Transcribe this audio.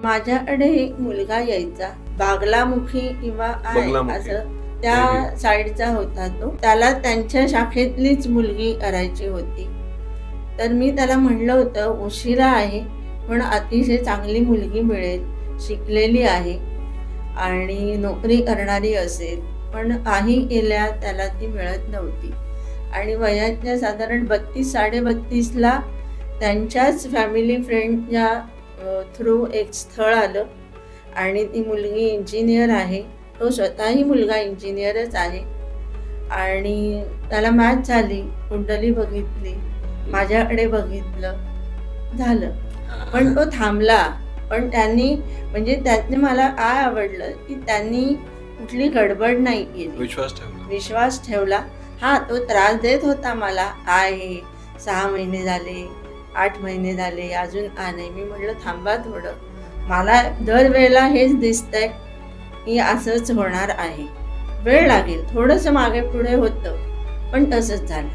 माझ्याकडे एक मुलगा यायचा, बागलामुखी किंवा आहे बगलामुखी. असं त्या साईडचा होता तो. त्याला त्यांच्या शाखेतलीच मुलगी करायची होती. तर मी त्याला म्हणलं होतं उशिरा आहे पण अतिशय चांगली मुलगी मिळेल, शिकलेली आहे आणि नोकरी करणारी असेल. पण काही केल्या त्याला ती मिळत नव्हती आणि वयाच्या साधारण 32-32.5ला त्यांच्याच फॅमिली फ्रेंडच्या थ्रू एक स्थळ आलं आणि ती मुलगी इंजिनियर आहे. तो स्वतःही मुलगा इंजिनियरच आहे आणि त्याला मॅच झाली, कुंडली बघितली, माझ्याकडे बघितलं, झालं. पण तो थांबला. पण त्यांनी म्हणजे त्यातनं मला काय आवडलं की त्यांनी कुठली गडबड नाही केली, विश्वास ठेवला. हा तो त्रास देत होता मला, काय हे 6 महिने झाले, 8 महिने झाले, अजून नाही. मी म्हटलं थांबा थोडं, मला दरवेळेला हेच दिसतंय की असंच होणार आहे, वेळ लागेल. थोडंसं मागे पुढे होतं पण तसंच झालं.